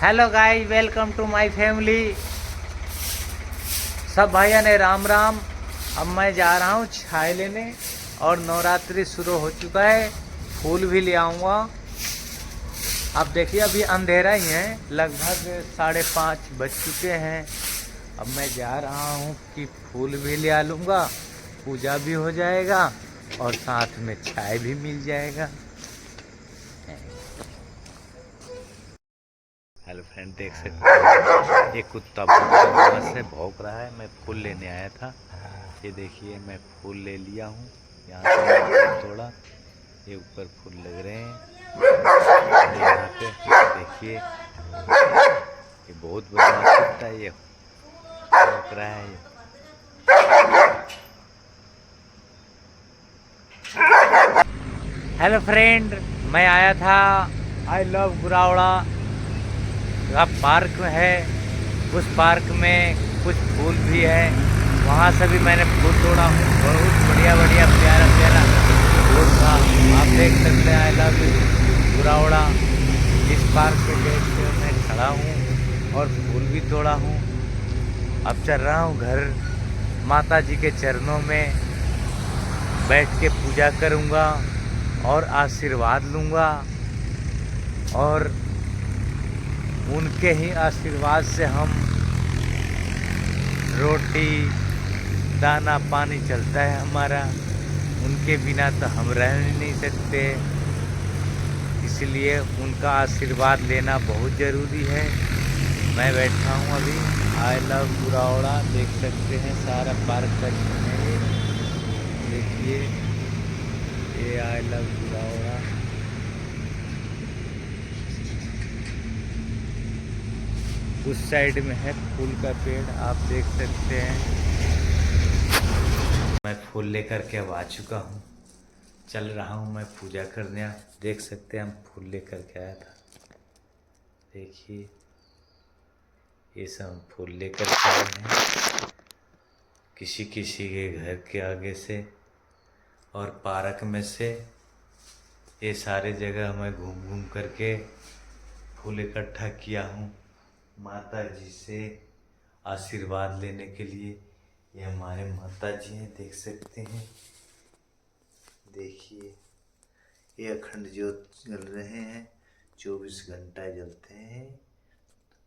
Hello guys, welcome to my family. सब भाइयों ने राम राम। अब मैं जा रहा हूँ छाए लेने और नवरात्रि शुरू हो चुका है। फूल भी ले आऊँगा। अब देखिए अभी अंधेरा ही है, लगभग 5:30 बज चुके हैं। अब मैं जा रहा हूँ कि फूल भी ले आ लूँगा, पूजा भी हो जाएगा और साथ में चाय भी मिल जाएगा। हेलो फ्रेंड, देख सकते हैं ये कुत्ता बहुत से भौंक रहा है। मैं फूल लेने आया था। ये देखिए मैं फूल ले लिया हूँ। यहाँ से मैं तोड़ा, ये ऊपर फूल लग रहे हैं। और यहाँ पे देखिए ये बहुत बदमाश कुत्ता है, ये भौंक रहा है। हेलो फ्रेंड, मैं आया था आई लव गुरावड़ा का पार्क है। उस पार्क में कुछ फूल भी है, वहाँ से भी मैंने फूल तोड़ा हूँ। बहुत बढ़िया बढ़िया प्यारा प्यारा फूल था। आप देख सकते हैं आई लव गुरावड़ा। इस पार्क के गेट पे मैं खड़ा हूँ और फूल भी तोड़ा हूँ। अब चल रहा हूँ घर, माता जी के चरणों में बैठ के पूजा करूँगा और आशीर्वाद लूँगा। और उनके ही आशीर्वाद से हम रोटी दाना पानी चलता है हमारा। उनके बिना तो हम रह नहीं सकते, इसलिए उनका आशीर्वाद लेना बहुत ज़रूरी है। मैं बैठा हूँ अभी आई लव गुरावड़ा। देख सकते हैं सारा पार्क का सीन है ये। देखिए ये आई लव गुरावड़ा। उस साइड में है फूल का पेड़, आप देख सकते हैं। मैं फूल लेकर के अब आ चुका हूँ, चल रहा हूँ मैं पूजा करने। देख सकते हैं हम फूल लेकर के आया था। देखिए ये सब फूल लेकर के आए हैं किसी किसी के घर के आगे से और पार्क में से। ये सारे जगह मैं घूम घूम करके फूल इकट्ठा किया हूँ माता जी से आशीर्वाद लेने के लिए। ये हमारे माता जी हैं, देख सकते हैं। देखिए ये अखंड ज्योत जल रहे हैं, 24 घंटा जलते हैं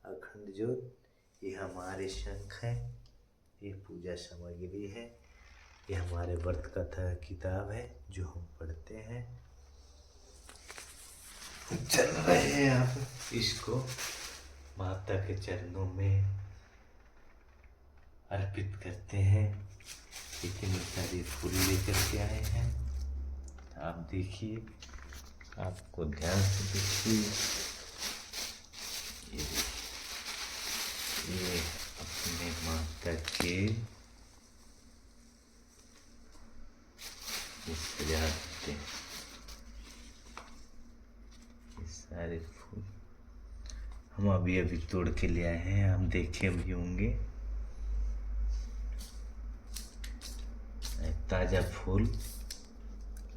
अखंड ज्योत। ये हमारे शंख हैं, ये पूजा सामग्री है, ये हमारे व्रत कथा किताब है जो हम पढ़ते हैं। चल रहे हैं आप, इसको माता के चरणों में अर्पित करते हैं। इतनी सारी फूल लेकर के आए हैं, आप देखिए, आपको ध्यान से देखिए। ये अपने माता के सजा देते हैं ये सारे फूल। हम अभी अभी तोड़ के ले आए हैं, आप देखे भी होंगे। ताजा फूल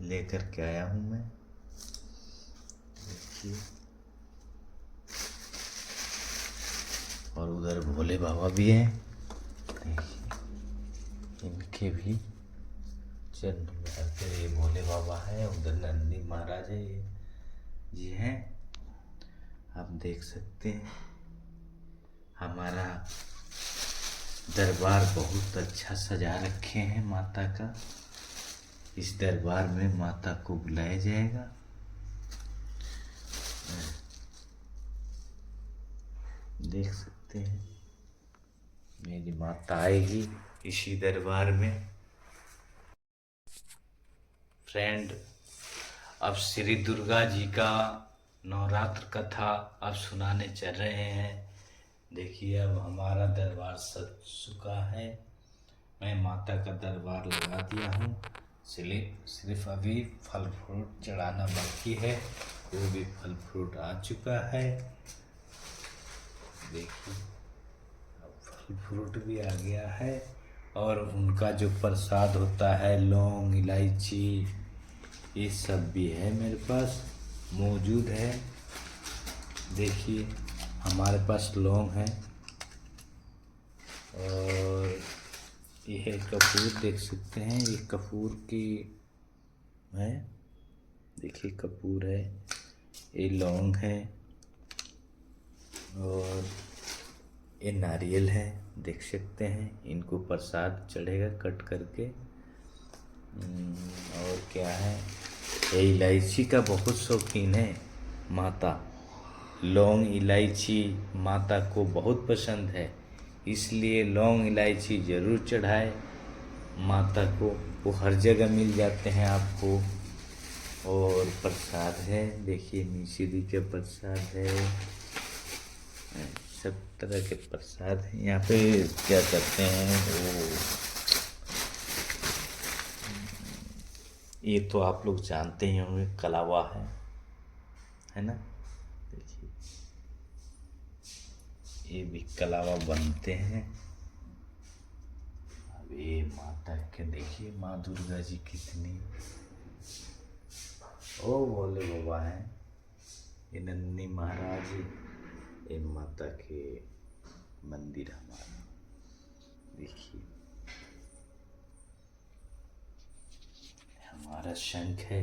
लेकर के आया हूं मैं। देखिए और उधर भोले बाबा भी हैं, इनके भी चरण में आते। ये भोले बाबा है, उधर नंदी महाराज है, ये जी हैं, आप देख सकते हैं। हमारा दरबार बहुत अच्छा सजा रखे हैं माता का। इस दरबार में माता को बुलाया जाएगा। देख सकते हैं मेरी माता आएगी इसी दरबार में। फ्रेंड, अब श्री दुर्गा जी का नवरात्र कथा अब सुनाने चल रहे हैं। देखिए अब हमारा दरबार सज चुका है। मैं माता का दरबार लगा दिया हूँ, सिर्फ अभी फल फ्रूट चढ़ाना बाकी है। वो भी फल फ्रूट आ चुका है। देखिए अब फल फ्रूट भी आ गया है। और उनका जो प्रसाद होता है, लौंग इलायची, ये सब भी है मेरे पास मौजूद है। देखिए हमारे पास लौंग है और यह कपूर देख सकते हैं, ये कपूर की है, देखिए कपूर है, ये लौंग है और ये नारियल है, देख सकते हैं। इनको प्रसाद चढ़ेगा कट करके। और क्या है, ये इलायची का बहुत शौकीन है माता। लौंग इलायची माता को बहुत पसंद है, इसलिए लौंग इलायची ज़रूर चढ़ाए माता को। वो हर जगह मिल जाते हैं आपको। और प्रसाद है, देखिए मिश्री के प्रसाद है, सब तरह के प्रसाद हैं। यहाँ पे क्या करते हैं वो, ये तो आप लोग जानते ही होंगे, कलावा है ना। देखिए ये भी कलावा बनते हैं। अब ये माता के देखिए, माँ दुर्गा जी कितनी, ओ भोले बाबा हैं, ये नन्ही महाराज, ये माता के मंदिर हमारा देखिए। हमारा शंख है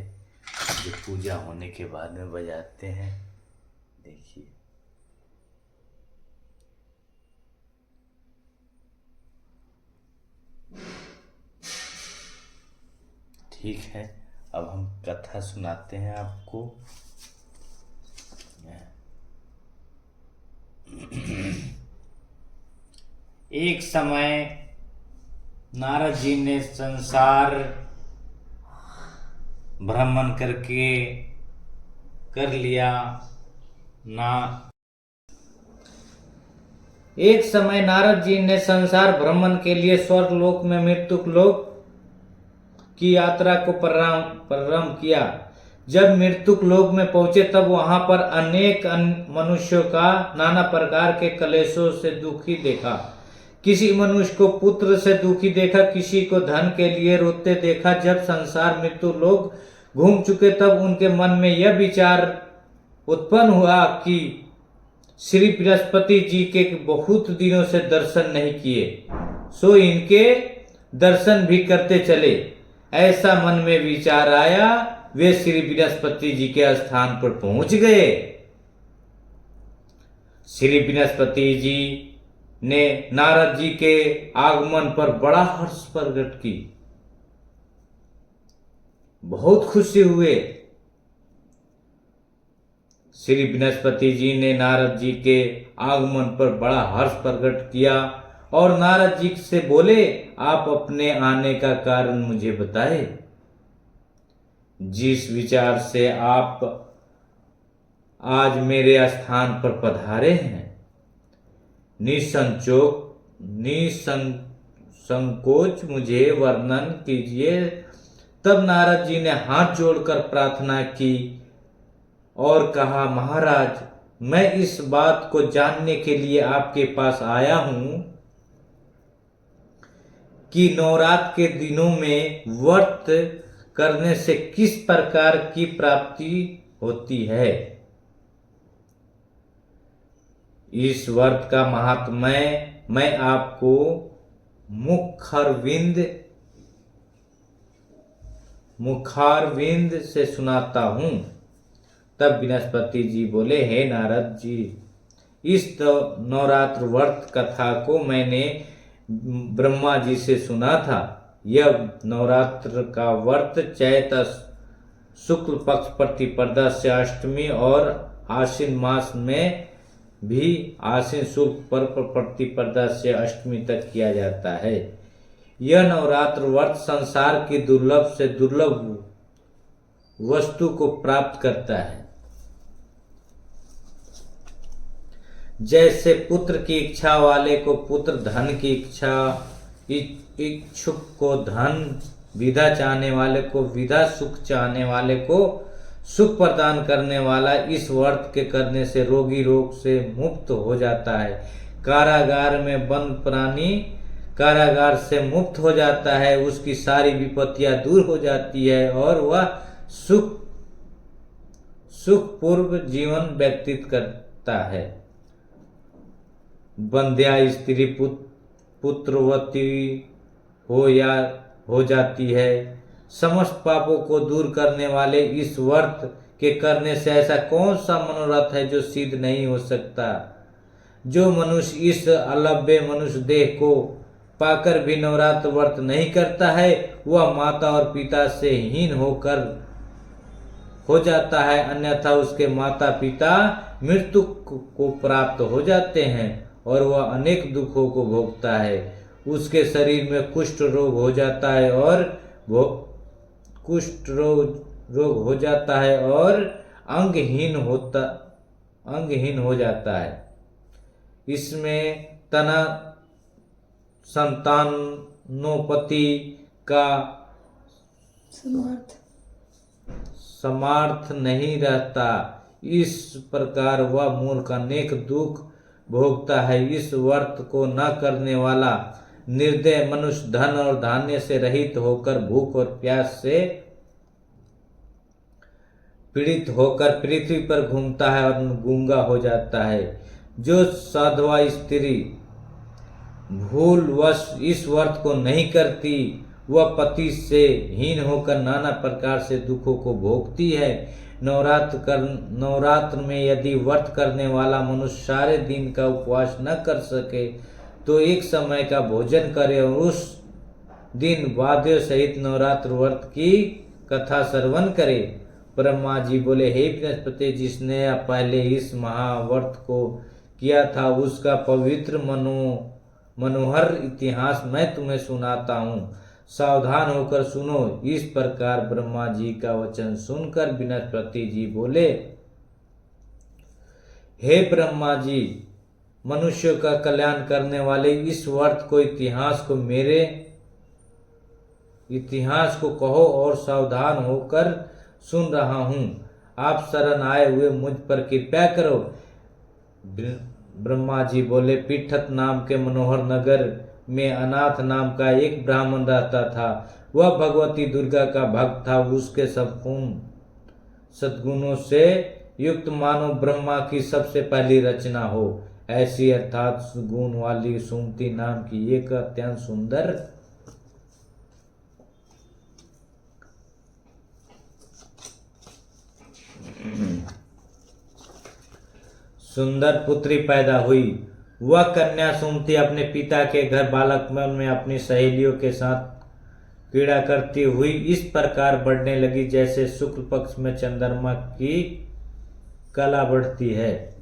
जो पूजा होने के बाद में बजाते हैं, देखिए। ठीक है, अब हम कथा सुनाते हैं आपको। एक समय नारद जी ने संसार भ्रमण करके कर लिया ना। एक समय नारद जी ने संसार भ्रमण के लिए स्वर्गलोक में मृत्युक लोक की यात्रा को प्रारंभ किया। जब मृत्युक लोक में पहुंचे तब वहां पर अनेक मनुष्यों का नाना प्रकार के क्लेशों से दुखी देखा। किसी मनुष्य को पुत्र से दुखी देखा, किसी को धन के लिए रोते देखा। जब संसार मृत्यु लोक घूम चुके तब उनके मन में यह विचार उत्पन्न हुआ कि श्री बृहस्पति जी के बहुत दिनों से दर्शन नहीं किए, सो इनके दर्शन भी करते चले। ऐसा मन में विचार आया, वे श्री बृहस्पति जी के स्थान पर पहुंच गए। श्री बृहस्पति जी ने नारद जी के आगमन पर बड़ा हर्ष प्रकट की, बहुत खुशी हुए। श्री बृहस्पति जी ने नारद जी के आगमन पर बड़ा हर्ष प्रकट किया और नारद जी से बोले, आप अपने आने का कारण मुझे बताएं। जिस विचार से आप आज मेरे स्थान पर पधारे हैं, निसंकोच मुझे वर्णन कीजिए। तब नारद जी ने हाथ जोड़कर प्रार्थना की और कहा, महाराज, मैं इस बात को जानने के लिए आपके पास आया हूं कि नवरात्र के दिनों में व्रत करने से किस प्रकार की प्राप्ति होती है। इस व्रत का महात्म्य मैं आपको मुखारविंद से सुनाता हूं। तब बृहस्पति जी बोले, हे नारद जी, इस नवरात्र व्रत कथा को मैंने ब्रह्मा जी से सुना था। यह नवरात्र का व्रत चैत शुक्ल पक्ष प्रतिपदा से अष्टमी और आश्विन मास में भी आश्विन शुक्ल पर्व प्रतिपदा से अष्टमी तक किया जाता है। यह नवरात्र व्रत संसार की दुर्लभ से दुर्लभ वस्तु को प्राप्त करता है। जैसे पुत्र की इच्छा वाले को पुत्र, धन की इच्छुक को धन, विधा चाहने वाले को विधा, सुख चाहने वाले को सुख प्रदान करने वाला इस व्रत के करने से रोगी रोग से मुक्त हो जाता है। कारागार में बंद प्राणी कारागार से मुक्त हो जाता है, उसकी सारी विपत्तियां दूर हो जाती है और वह सुखपूर्व जीवन व्यतीत करता है। बंध्या स्त्री पुत्रवती हो या हो जाती है। समस्त पापों को दूर करने वाले इस व्रत के करने से ऐसा कौन सा मनोरथ है जो सिद्ध नहीं हो सकता। जो मनुष्य इस अलभ्य मनुष्य देह को पाकर भी नवरात्र व्रत नहीं करता है, वह माता और पिता से हीन होकर हो जाता है, अन्यथा उसके माता पिता मृत्यु को प्राप्त हो जाते हैं और वह अनेक दुखों को भोगता है। उसके शरीर में कुष्ठ रोग हो जाता है और रोग हो जाता है और अंगहीन हो जाता है। इसमें तना संतानोपति का समर्थ नहीं रहता। इस प्रकार वह मूर्ख अनेक दुख भोगता है। इस व्रत को न करने वाला निर्दय मनुष्य धन और धान्य से रहित होकर भूख और प्यास से पीड़ित होकर पृथ्वी पर घूमता है और गूंगा हो जाता है। जो साधवा स्त्री भूलवश इस व्रत को नहीं करती, वह पति से हीन होकर नाना प्रकार से दुखों को भोगती है। नवरात्र में यदि व्रत करने वाला मनुष्य सारे दिन का उपवास न कर सके तो एक समय का भोजन करे और उस दिन वाद्यों सहित नवरात्र व्रत की कथा श्रवण करे। ब्रह्मा जी बोले, हे बृहस्पति, जिसने पहले इस महाव्रत को किया था उसका पवित्र मनोहर इतिहास मैं तुम्हें सुनाता हूँ, सावधान होकर सुनो। इस प्रकार ब्रह्मा जी का वचन सुनकर बृहस्पति जी बोले, हे ब्रह्मा जी, मनुष्यों का कल्याण करने वाले इस व्रत को मेरे इतिहास को कहो और सावधान होकर सुन रहा हूँ। आप शरण आए हुए मुझ पर कृपा करो। ब्रह्मा जी बोले, पीठत नाम के मनोहर नगर में अनाथ नाम का एक ब्राह्मण रहता था। वह भगवती दुर्गा का भक्त था। उसके संपूर्ण सद्गुणों से युक्त मानो ब्रह्मा की सबसे पहली रचना हो ऐसी अर्थात गुण वाली सुमति नाम की एक अत्यंत सुंदर पुत्री पैदा हुई। वह कन्या सुमति अपने पिता के घर बालकपन में अपनी सहेलियों के साथ क्रीड़ा करती हुई इस प्रकार बढ़ने लगी जैसे शुक्ल पक्ष में चंद्रमा की कला बढ़ती है।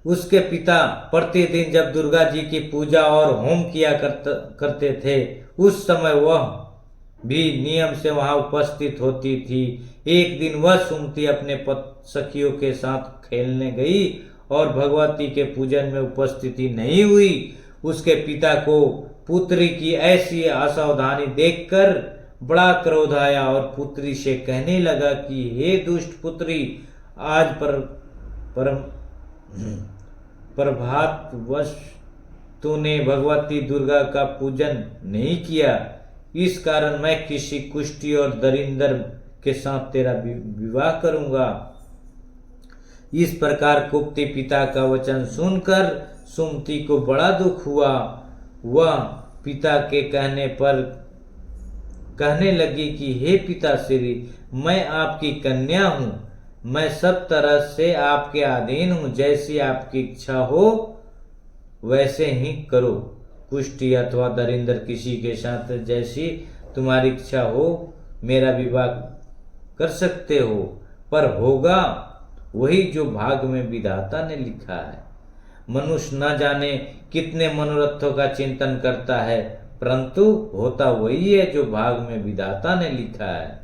उसके पिता प्रतिदिन जब दुर्गा जी की पूजा और होम किया करते थे, उस समय वह भी नियम से वहां उपस्थित होती थी। एक दिन वह सुमति अपने सखियों के साथ खेलने गई और भगवती के पूजन में उपस्थिति नहीं हुई। उसके पिता को पुत्री की ऐसी असावधानी देखकर बड़ा क्रोध आया और पुत्री से कहने लगा कि हे दुष्ट पुत्री, आज प्रभातवश तूने भगवती दुर्गा का पूजन नहीं किया। इस कारण मैं किसी कुष्ठी और दरिंदर के साथ तेरा विवाह करूंगा। इस प्रकार कुप्ती पिता का वचन सुनकर सुमति को बड़ा दुख हुआ। वह पिता के कहने पर कहने लगी कि हे पिताश्री, मैं आपकी कन्या हूँ, मैं सब तरह से आपके अधीन हूँ, जैसी आपकी इच्छा हो वैसे ही करो। कुष्ठी अथवा दरिंदर किसी के साथ जैसी तुम्हारी इच्छा हो मेरा विवाह कर सकते हो, पर होगा वही जो भाग में विधाता ने लिखा है। मनुष्य न जाने कितने मनोरथों का चिंतन करता है, परंतु होता वही है जो भाग में विधाता ने लिखा है।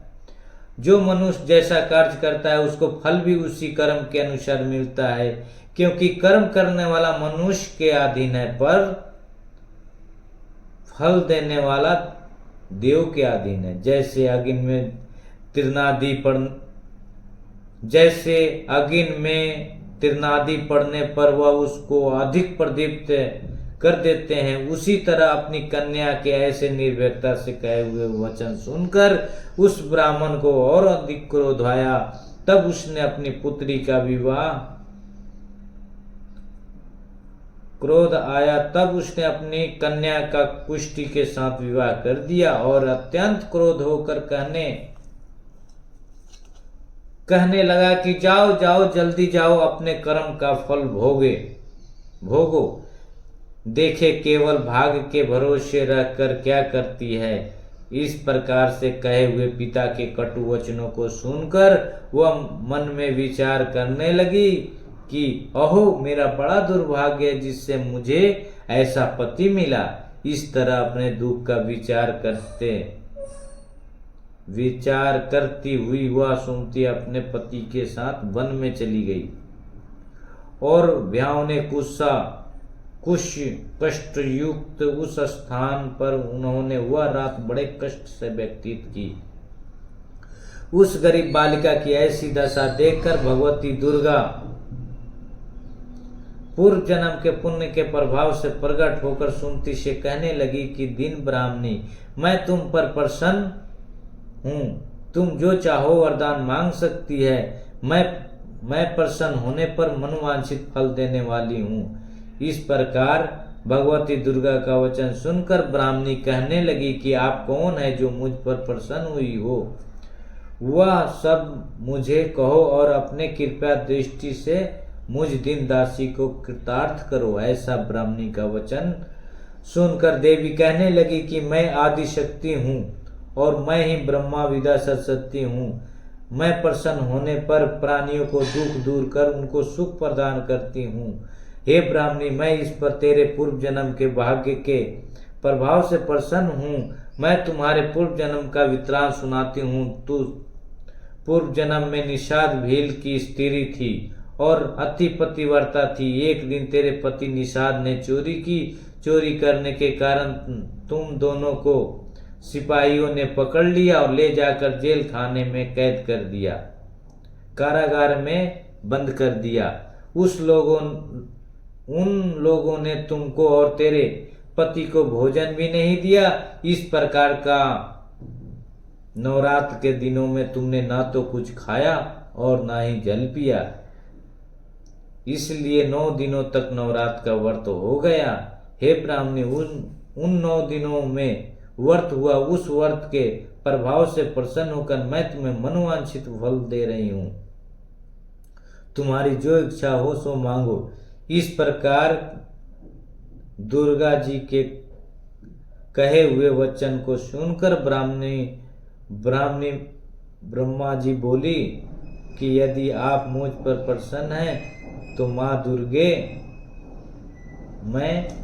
जो मनुष्य जैसा कार्य करता है उसको फल भी उसी कर्म के अनुसार मिलता है, क्योंकि कर्म करने वाला मनुष्य के अधीन है, पर फल देने वाला देव के अधीन है। जैसे अग्नि में तीर्णादि पड़ने पर वह उसको अधिक प्रदीप्त कर देते हैं, उसी तरह अपनी कन्या के ऐसे निर्भयता से कहे हुए वचन सुनकर उस ब्राह्मण को और अधिक क्रोध आया। तब उसने अपनी पुत्री का विवाह क्रोध आया तब उसने अपनी कन्या का कुष्टी के साथ विवाह कर दिया और अत्यंत क्रोध होकर कहने लगा कि जाओ जाओ जल्दी जाओ, अपने कर्म का फल भोगो। देखे केवल भाग के भरोसे रहकर क्या करती है। इस प्रकार से कहे हुए पिता के कटु वचनों को सुनकर वह मन में विचार करने लगी कि अहो मेरा बड़ा दुर्भाग्य है जिससे मुझे ऐसा पति मिला। इस तरह अपने दुख का विचार करती हुई वह सुमति अपने पति के साथ वन में चली गई और भ्यावने कुछ कष्ट युक्त उस स्थान पर उन्होंने वह रात बड़े कष्ट से व्यतीत की। उस गरीब बालिका की ऐसी दशा देखकर भगवती दुर्गा पूर्व जन्म के पुण्य के प्रभाव से प्रकट होकर सुमति से कहने लगी कि दिन ब्राह्मणी, मैं तुम पर प्रसन्न हूँ, तुम जो चाहो वरदान मांग सकती है। मैं प्रसन्न होने पर मनोवांछित फल देने वाली हूँ। इस प्रकार भगवती दुर्गा का वचन सुनकर ब्राह्मणी कहने लगी कि आप कौन है जो मुझ पर प्रसन्न हुई हो, वह सब मुझे कहो और अपने कृपा दृष्टि से मुझ दिन दासी को कृतार्थ करो। ऐसा ब्राह्मणी का वचन सुनकर देवी कहने लगी कि मैं आदि शक्ति हूँ और मैं ही ब्रह्मा विद्या सरस्वती हूँ। मैं प्रसन्न होने पर प्राणियों को दुख दूर कर उनको सुख प्रदान करती हूँ। हे ब्राह्मणी, मैं इस पर तेरे पूर्व जन्म के भाग्य के प्रभाव से प्रसन्न हूँ। मैं तुम्हारे पूर्व जन्म का वृत्तांत सुनाती हूँ। तू पूर्व जन्म में निषाद भील की स्त्री थी और अति पतिव्रता थी। एक दिन तेरे पति निषाद ने चोरी की। चोरी करने के कारण तुम दोनों को सिपाहियों ने पकड़ लिया और ले जाकर जेल खाने में कैद कर दिया, कारागार में बंद कर दिया। उन लोगों ने तुमको और तेरे पति को भोजन भी नहीं दिया। इस प्रकार का नवरात्र के दिनों में तुमने ना तो कुछ खाया और ना ही जल पिया, इसलिए 9 दिनों तक नवरात्र का व्रत हो गया। हे ब्राह्मणी, उन 9 दिनों में व्रत हुआ, उस व्रत के प्रभाव से प्रसन्न होकर मैं तुम्हें मनोवांछित फल दे रही हूँ। तुम्हारी जो इच्छा हो सो मांगो। इस प्रकार दुर्गा जी के कहे हुए वचन को सुनकर ब्रह्मा जी बोली कि यदि आप मुझ पर प्रसन्न हैं तो माँ दुर्गे, मैं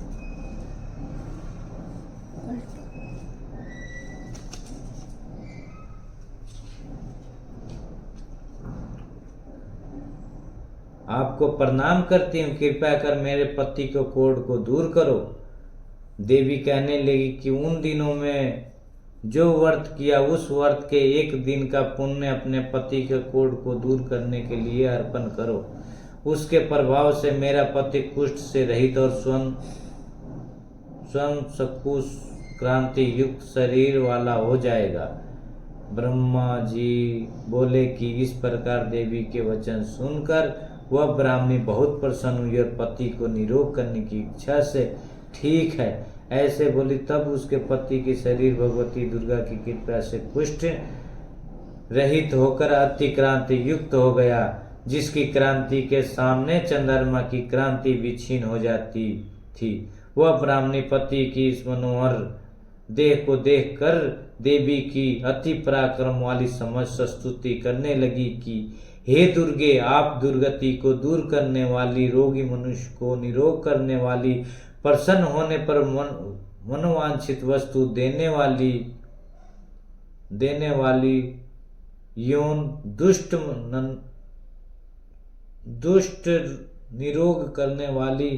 आपको प्रणाम करती हूँ। कृपया कर मेरे पति के कोढ़ को दूर करो। देवी कहने लगी कि उन दिनों में जो व्रत किया उस व्रत के एक दिन का पुण्य अपने पति के कोढ़ को दूर करने के लिए अर्पण करो। उसके प्रभाव से मेरा पति कुष्ठ से रहित और स्वयं सकुश क्रांति युक्त शरीर वाला हो जाएगा। ब्रह्मा जी बोले कि इस प्रकार देवी के वचन सुनकर वह ब्राह्मणी बहुत प्रसन्न हुई और पति को निरोग करने की इच्छा से ठीक है ऐसे बोली। तब उसके पति की शरीर भगवती दुर्गा की कृपा से कुष्ठ रहित होकर अति क्रांति युक्त हो गया, जिसकी क्रांति के सामने चंद्रमा की क्रांति भी क्षीण हो जाती थी। वह ब्राह्मणी पति की इस मनोहर देह को देखकर देवी की अति पराक्रम वाली समझ स्तुति करने लगी कि हे दुर्गे, आप दुर्गति को दूर करने वाली, रोगी मनुष्य को निरोग करने वाली, प्रसन्न होने पर मनोवांछित वस्तु देने वाली यौन दुष्ट निरोग करने वाली,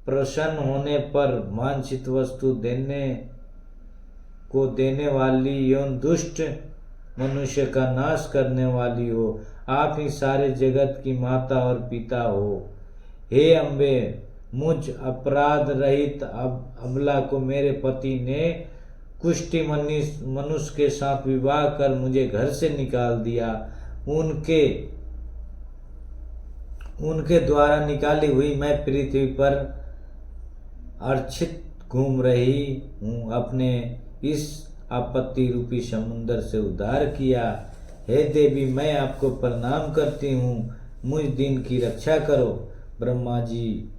प्रसन्न होने पर वांछित वस्तु देने वाली यौन दुष्ट मनुष्य का नाश करने वाली हो। आप ही सारे जगत की माता और पिता हो। हे अम्बे, मुझ अपराध रहित अबला को मेरे पति ने कुष्ठी मनुष्य के साथ विवाह कर मुझे घर से निकाल दिया। उनके द्वारा निकाली हुई मैं पृथ्वी पर अर्चित घूम रही हूँ, अपने इस आपत्ति रूपी समुद्र से उद्धार किया। हे देवी, मैं आपको प्रणाम करती हूँ, मुझ दिन की रक्षा करो। ब्रह्मा जी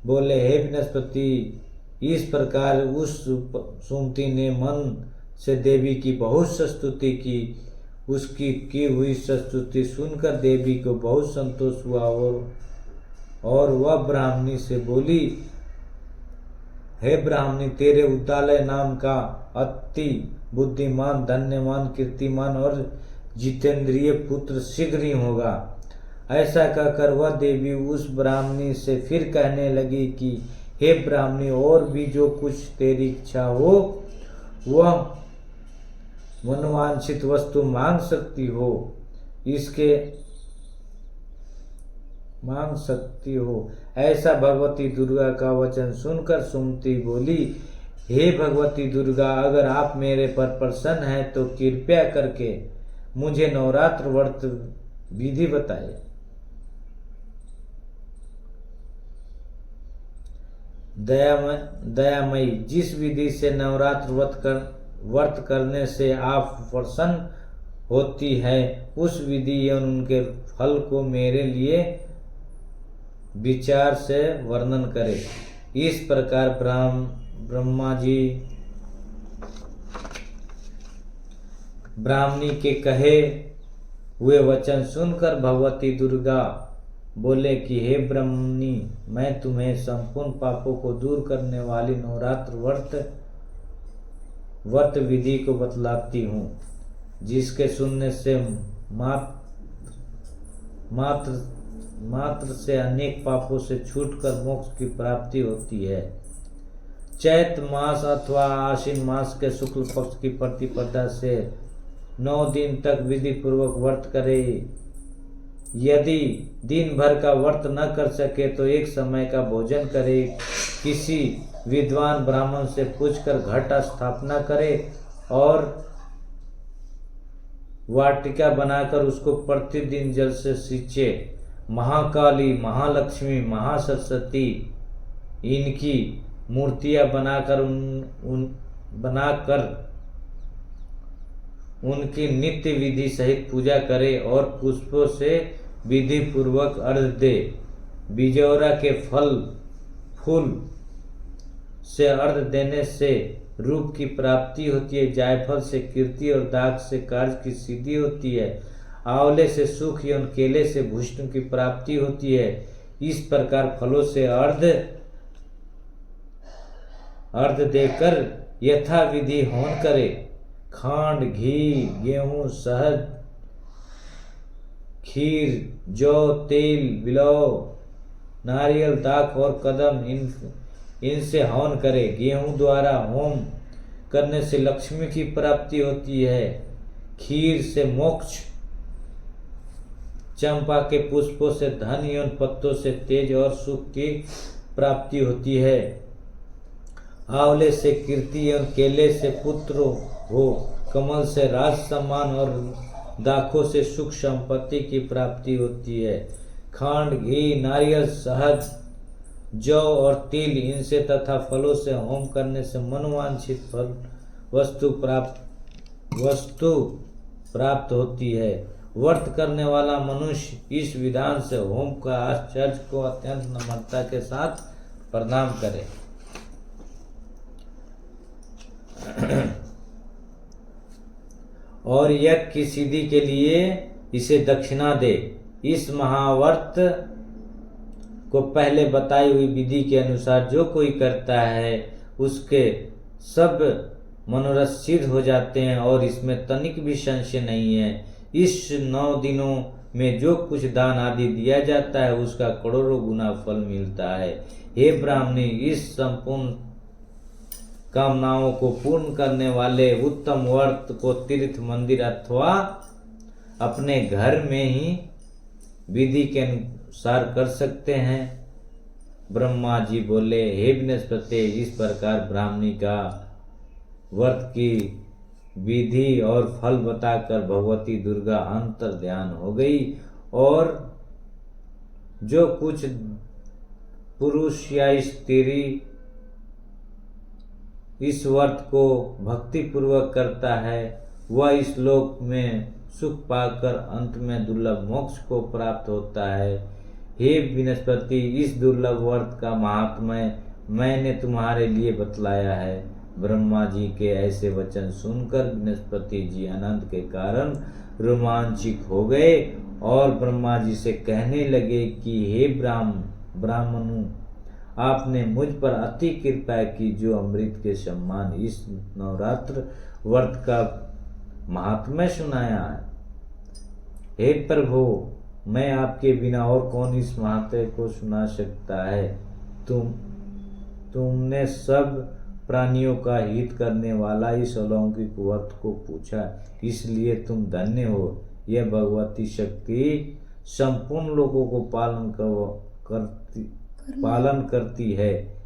बोले, हे बृहस्पति, इस प्रकार उस सुमति ने मन से देवी की बहुत स्तुति की। उसकी की हुई स्तुति सुनकर देवी को बहुत संतोष हुआ और वह ब्राह्मणी से बोली, हे ब्राह्मणी, तेरे उद्दालय नाम का अति बुद्धिमान, धन्यवान, कीर्तिमान और जितेंद्रिय पुत्र शीघ्र ही होगा। ऐसा कहकर वह देवी उस ब्राह्मणी से फिर कहने लगी कि हे ब्राह्मणी, और भी जो कुछ तेरी इच्छा हो वह मनवांछित वस्तु मांग सकती हो। ऐसा भगवती दुर्गा का वचन सुनकर सुमति बोली, हे भगवती दुर्गा, अगर आप मेरे पर प्रसन्न हैं तो कृपया करके मुझे नवरात्र व्रत विधि बताए। दयामयी, जिस विधि से नवरात्र व्रत करने से आप प्रसन्न होती है, उस विधि एवं उनके फल को मेरे लिए विचार से वर्णन करे। इस प्रकार ब्रह्मा जी ब्राह्मणी के कहे हुए वचन सुनकर भगवती दुर्गा बोले कि हे ब्राह्मणी, मैं तुम्हें संपूर्ण पापों को दूर करने वाली नवरात्र व्रत विधि को बतलाती हूँ, जिसके सुनने से मात्र से अनेक पापों से छूटकर मोक्ष की प्राप्ति होती है। चैत मास अथवा आश्विन मास के शुक्ल पक्ष की प्रतिपदा से 9 दिन तक विधि पूर्वक व्रत करे। यदि दिन भर का व्रत न कर सके तो एक समय का भोजन करे। किसी विद्वान ब्राह्मण से पूछकर घट स्थापना करे और वाटिका बनाकर उसको प्रतिदिन जल से सींचे। महाकाली, महालक्ष्मी, महासरस्वती इनकी मूर्तियां बनाकर उनकी नित्य विधि सहित पूजा करे और पुष्पों से विधि पूर्वक अर्घ्य दे। बिजौरा के फूल से अर्घ्य देने से रूप की प्राप्ति होती है। जायफल से कीर्ति और दाग से कार्य की सिद्धि होती है। आंवले से सुख एवं केले से भूषण की प्राप्ति होती है। इस प्रकार फलों से अर्घ्य देकर यथा विधि हवन करे। खांड, घी, गेहूं, शहद, खीर, जौ, तेल, बिलव, नारियल, दाख और कदम इनसे हवन करे। गेहूं द्वारा होम करने से लक्ष्मी की प्राप्ति होती है। खीर से मोक्ष, चंपा के पुष्पों से धन एवं पत्तों से तेज और सुख की प्राप्ति होती है। आंवले से कीर्ति एवं केले से पुत्र हो। कमल से राज सम्मान और दाखों से सुख संपत्ति की प्राप्ति होती है। खांड, घी, नारियल, शहद, जौ और तिल इनसे तथा फलों से होम करने से मनवांछित फल वस्तु प्राप्त होती है। व्रत करने वाला मनुष्य इस विधान से होम का आश्चर्य को अत्यंत नम्रता के साथ प्रणाम करे। और यज्ञ की सिद्धि के लिए इसे दक्षिणा दे। इस महाव्रत को पहले बताई हुई विधि के अनुसार जो कोई करता है उसके सब मनोरथ सिद्ध हो जाते हैं और इसमें तनिक भी संशय नहीं है। इस 9 दिनों में जो कुछ दान आदि दिया जाता है उसका करोड़ों गुना फल मिलता है। हे ब्राह्मणी, इस संपूर्ण कामनाओं को पूर्ण करने वाले उत्तम व्रत को तीर्थ, मंदिर अथवा अपने घर में ही विधि के अनुसार कर सकते हैं। ब्रह्मा जी बोले, हे बृहस्पति, इस प्रकार ब्राह्मणी का व्रत की विधि और फल बताकर भगवती दुर्गा अंतर ध्यान हो गई और जो कुछ पुरुष या स्त्री इस व्रत को भक्ति पूर्वक करता है वह इस लोक में सुख पाकर अंत में दुर्लभ मोक्ष को प्राप्त होता है। हे विनस्पति, इस दुर्लभ व्रत का महात्म्य मैंने तुम्हारे लिए बतलाया है। ब्रह्मा जी के ऐसे वचन सुनकर विनस्पति जी आनंद के कारण रोमांचित हो गए और ब्रह्मा जी से कहने लगे कि हे ब्राह्मणों, आपने मुझ पर अति कृपा की जो अमृत के समान इस नवरात्र व्रत का महात्म्य सुनाया है। हे प्रभु, मैं आपके बिना और कौन इस महात्म्य को सुना सकता है। तुमने सब प्राणियों का हित करने वाला इस अलौकिक व्रत को पूछा, इसलिए तुम धन्य हो। यह भगवती शक्ति संपूर्ण लोगों को पालन करती है।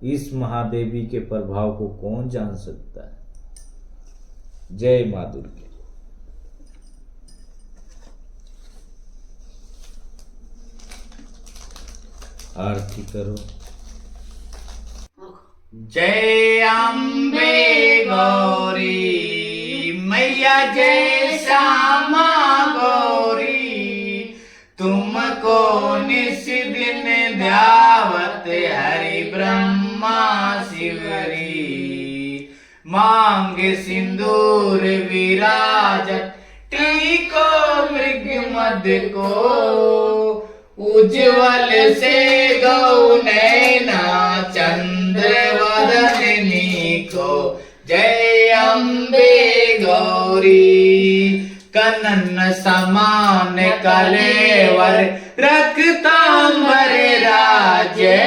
इस महादेवी के प्रभाव को कौन जान सकता है। जय मां दुर्गे। आरती करो। जय अम्बे गौरी मैया, जय श्यामा गौरी, तुमको निस दिन ध्यावत हरि ब्रह्मा शिवरी। मांग सिंदूर विराजत टीको मृग मद को, उज्ज्वल से गौ नैना चंद्र वदनी को। जय अम्बे गौरी, कनन समान कलेवर रक्तांबर राजे,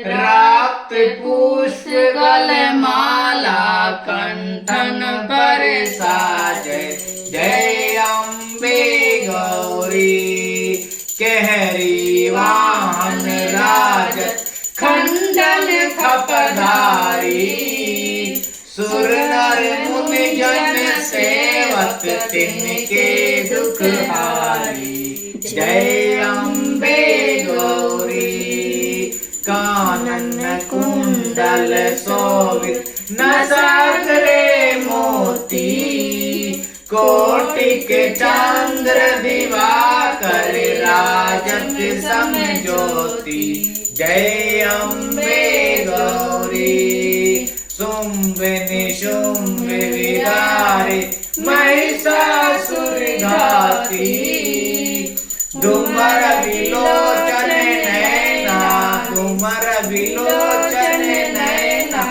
रात पुष्प गल माला कंठन पर साजे। जय अम्बे गौरी, कहरी वाहन राजत खंडन खपधारी, सुर नर मुनि जन सेवक तिनके दुख हारी। जय अम्बे गौरी, कानन कुंडल शोभित नसाग्रे मोती, कोटिक चंद्र दिवाकर राजत सम ज्योति। जय अम्बे गौरी, शुंभ निशुंभ विदारे महिषासुर घाती, डुमर विलोचन नैना, डुमर विलोचन नैना,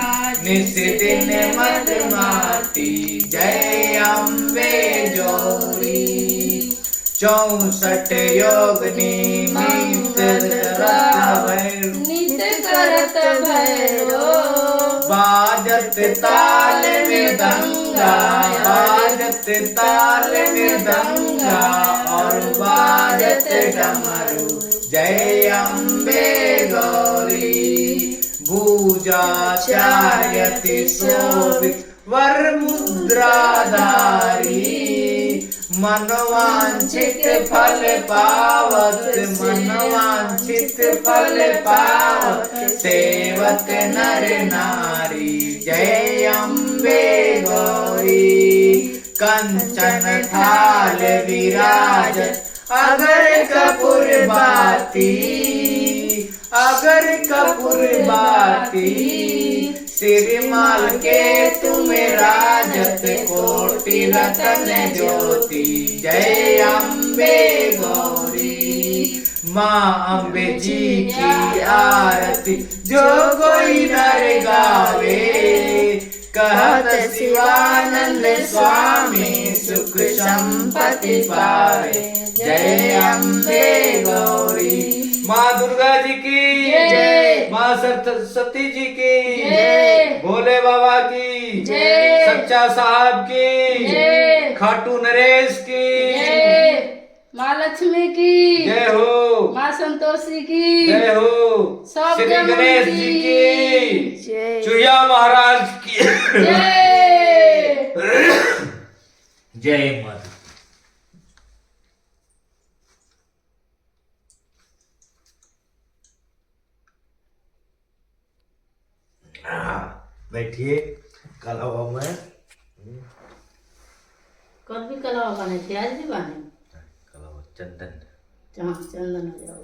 निस दिन मत माती। जय अम्बे गौरी, 64 योगिनी नित करत भैरो, बाजत ताल मृदंगा, बाजत ताल मृदंगा और बाजत डमरू। जय अम्बे गौरी, भूजा चार्यति शोभित वर मुद्राधारी, मनवांछित फल पावत, मनवांछित फल पावत, सेवत नर नारी। जय अम्बे गौरी, कंचन थाल विराजत अगर कपूर बाती, अगर कपूर बाती, सिरमाल के तुम राजत कोटि रतन ज्योति। जय अम्बे गौरी, माँ अम्बे जी की आरती जो कोई नर गावे, कहत शिवानंद स्वामी सुख संपत्ति पावे। जय अम्बे गौरी, माँ दुर्गा जी की जय, माँ सरस्वती जी की जय, भोले बाबा की जय, सच्चा साहब की जय, खाटू नरेश की जय, माँ लक्ष्मी की जय हो, माँ संतोषी की जय हो, श्री गणेश जी की जय, चुहिया महाराज की जय। जय माता। बैठिए कलावा में। कल भी कलवा बने थे, आज भी बने। कलावा चंदन जहाँ चंदन हो जाओ।